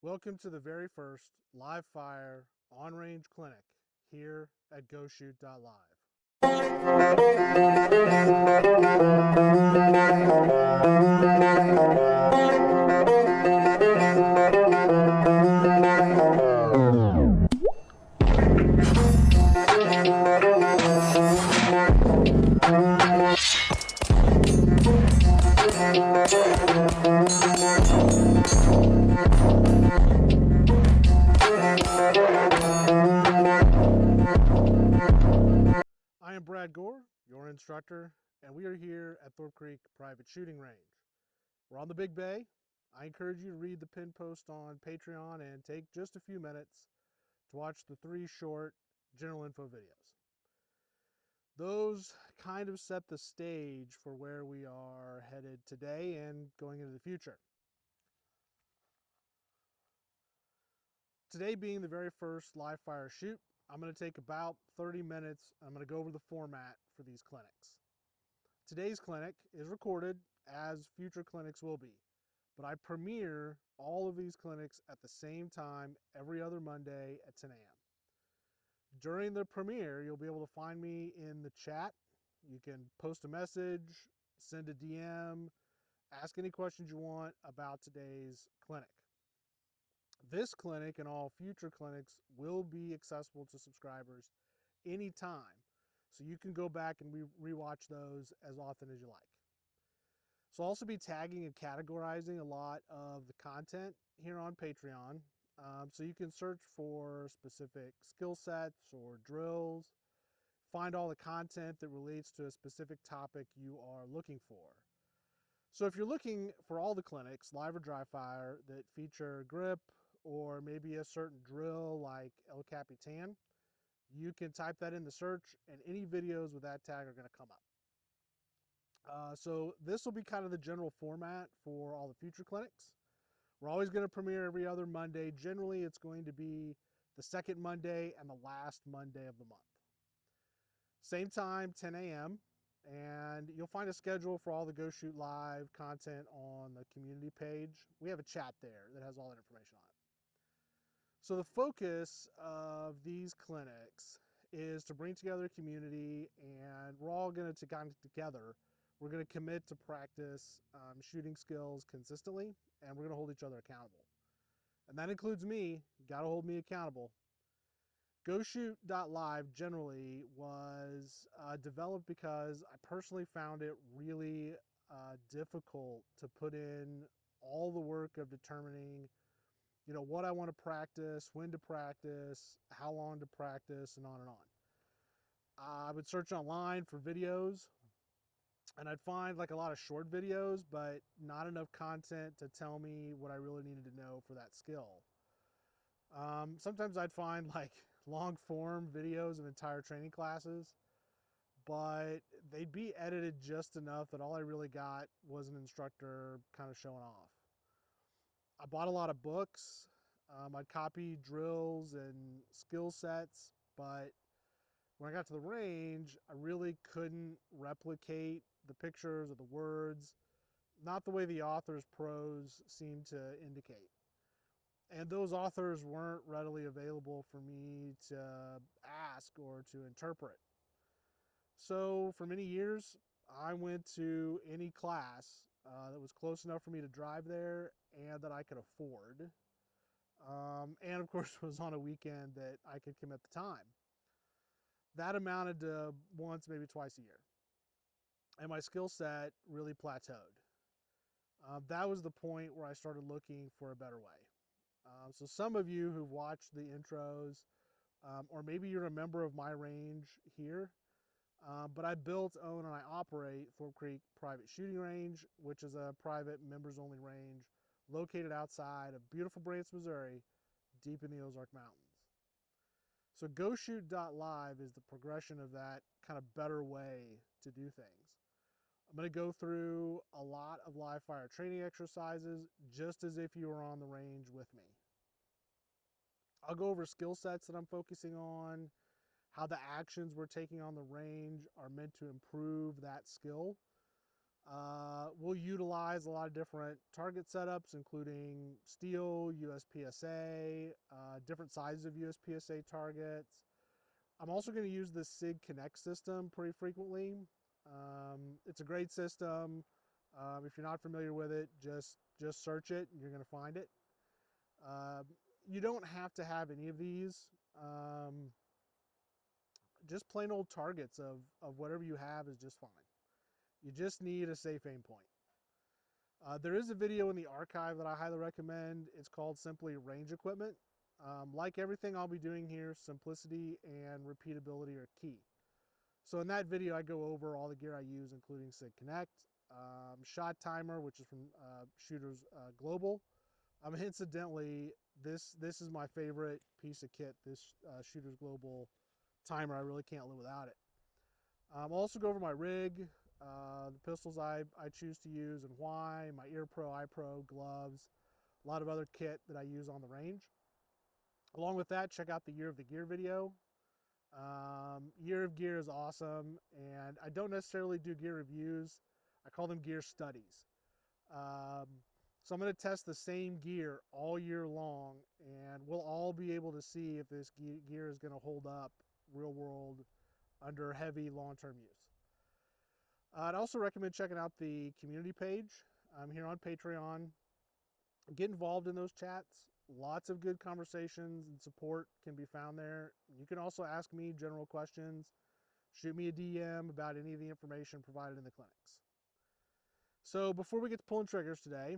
Welcome to the very first live fire on-range clinic here at goShoot.live. I am Brad Gore, your instructor, and we are here at Thorpe Creek Private Shooting Range. We're on the Big Bay. I encourage you to read the pin post on Patreon and take just a few minutes to watch the 3 short general info videos. Those kind of set the stage for where we are headed today and going into the future. Today being the very first live fire shoot, I'm going to take about 30 minutes. I'm going to go over the format for these clinics. Today's clinic is recorded, as future clinics will be, but I premiere all of these clinics at the same time every other Monday at 10 a.m. During the premiere, you'll be able to find me in the chat. You can post a message, send a DM, ask any questions you want about today's clinic. This clinic and all future clinics will be accessible to subscribers anytime, so you can go back and rewatch those as often as you like. So I'll also be tagging and categorizing a lot of the content here on Patreon, so you can search for specific skill sets or drills, find all the content that relates to a specific topic you are looking for. So if you're looking for all the clinics, live or dry fire, that feature grip or maybe a certain drill like El Capitan, you can type that in the search and any videos with that tag are going to come up. So this will be kind of the general format for all the future clinics. We're always going to premiere every other Monday. Generally, it's going to be the second Monday and the last Monday of the month. Same time, 10 a.m. And you'll find a schedule for all the goShoot Live content on the community page. We have a chat there that has all that information on it. So the focus of these clinics is to bring together a community, and we're all going to come together. We're going to commit to practice shooting skills consistently, and we're going to hold each other accountable. And that includes me. You got to hold me accountable. goShoot.live generally was developed because I personally found it really difficult to put in all the work of determining what I want to practice, when to practice, how long to practice, and on and on. I would search online for videos, and I'd find like a lot of short videos, but not enough content to tell me what I really needed to know for that skill. Sometimes I'd find like long form videos of entire training classes, but they'd be edited just enough that all I really got was an instructor kind of showing off. I bought a lot of books. I'd copy drills and skill sets, but when I got to the range, I really couldn't replicate the pictures or the words, not the way the author's prose seemed to indicate. And those authors weren't readily available for me to ask or to interpret. So for many years, I went to any class that was close enough for me to drive there and that I could afford. And of course, was on a weekend that I could commit the time. That amounted to once, maybe twice a year. And my skill set really plateaued. That was the point where I started looking for a better way. So some of you who've watched the intros, or maybe you're a member of my range here, but I built, own, and I operate Thorpe Creek Private Shooting Range, which is a private members-only range located outside of beautiful Branson, Missouri, deep in the Ozark Mountains. So goShoot.live is the progression of that kind of better way to do things. I'm going to go through a lot of live fire training exercises just as if you were on the range with me. I'll go over skill sets that I'm focusing on, how the actions we're taking on the range are meant to improve that skill. We'll utilize a lot of different target setups, including steel, USPSA, different sizes of USPSA targets. I'm also going to use the SIG Connect system pretty frequently. It's a great system. If you're not familiar with it, just search it and you're going to find it. You don't have to have any of these. Just plain old targets of whatever you have is just fine. You just need a safe aim point. There is a video in the archive that I highly recommend. It's called simply Range Equipment. Like everything I'll be doing here, simplicity and repeatability are key. So in that video, I go over all the gear I use, including SIG Connect, shot timer, which is from Shooters Global. Incidentally, this is my favorite piece of kit, this Shooters Global timer. I really can't live without it. I'll also go over my rig, the pistols I choose to use and why, my Ear Pro, Eye Pro, gloves, a lot of other kit that I use on the range. Along with that, check out the Year of the Gear video. Year of Gear is awesome, and I don't necessarily do gear reviews. I call them gear studies. So I'm going to test the same gear all year long, and we'll all be able to see if this gear is going to hold up real world under heavy long-term use. I'd also recommend checking out the community page here on Patreon. Get involved in those chats. Lots of good conversations and support can be found there. You can also ask me general questions. Shoot me a DM about any of the information provided in the clinics. So before we get to pulling triggers today,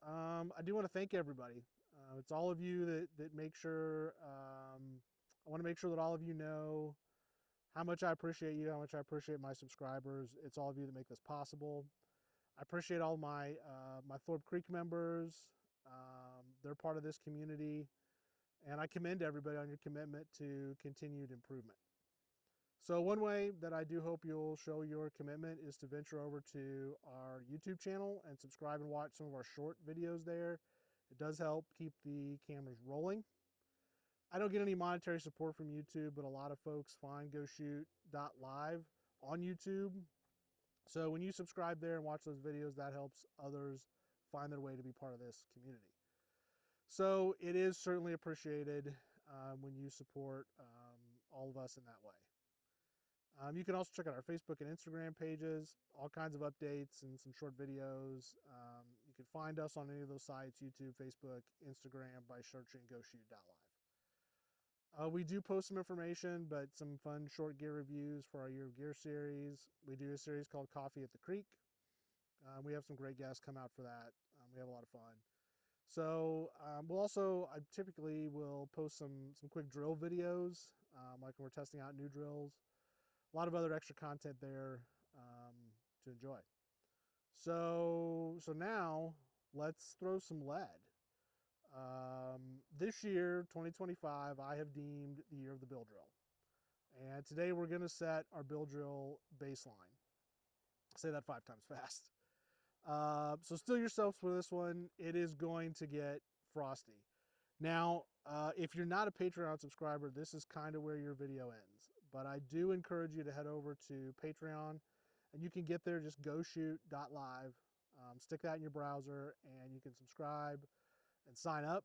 I do want to thank everybody. It's all of you that make sure, I want to make sure that all of you know how much I appreciate you, how much I appreciate my subscribers. It's all of you that make this possible. I appreciate all my my Thorpe Creek members. They're part of this community, and I commend everybody on your commitment to continued improvement. So one way that I do hope you'll show your commitment is to venture over to our YouTube channel and subscribe and watch some of our short videos there. It does help keep the cameras rolling. I don't get any monetary support from YouTube, but a lot of folks find goShoot.live on YouTube. So when you subscribe there and watch those videos, that helps others find their way to be part of this community. So it is certainly appreciated when you support all of us in that way. You can also check out our Facebook and Instagram pages, all kinds of updates and some short videos. You can find us on any of those sites, YouTube, Facebook, Instagram, by searching goShoot.live. We do post some information, but some fun short gear reviews for our Year of Gear series. We do a series called Coffee at the Creek. We have some great guests come out for that. We have a lot of fun. So I typically will post some quick drill videos, like when we're testing out new drills. A lot of other extra content there to enjoy. So now let's throw some lead. This year, 2025, I have deemed the year of the bill drill. And today we're going to set our bill drill baseline. I'll say that 5 times fast. So steel yourselves for this one. It is going to get frosty. Now, if you're not a Patreon subscriber, this is kind of where your video ends. But I do encourage you to head over to Patreon, and you can get there, just goShoot.live. Stick that in your browser, and you can subscribe and sign up,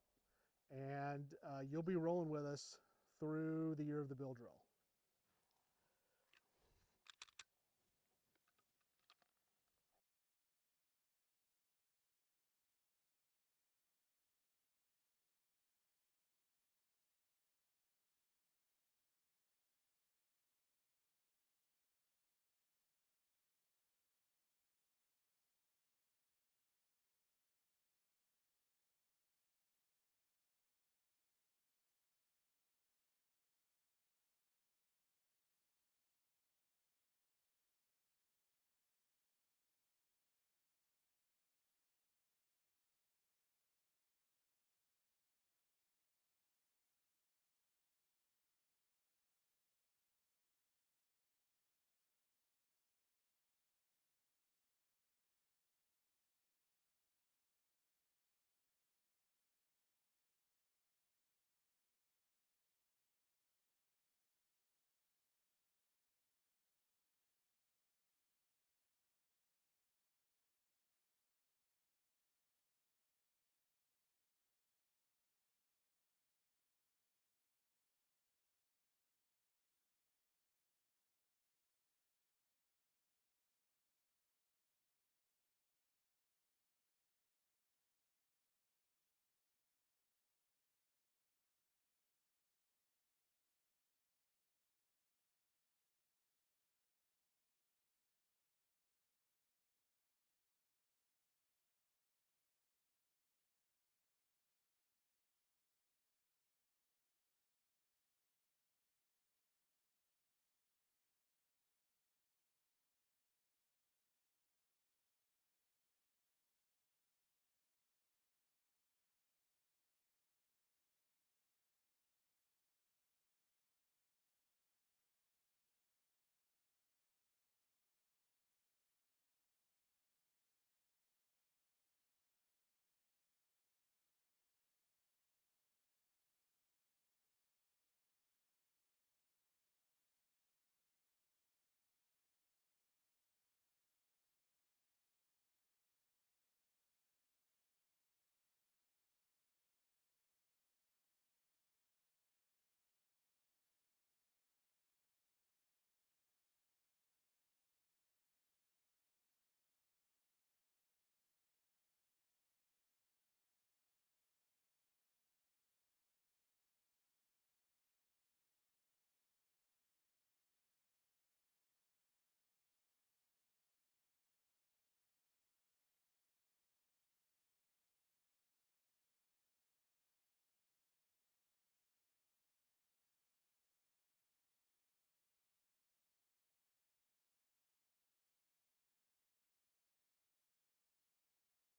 and you'll be rolling with us through the year of the bill drill.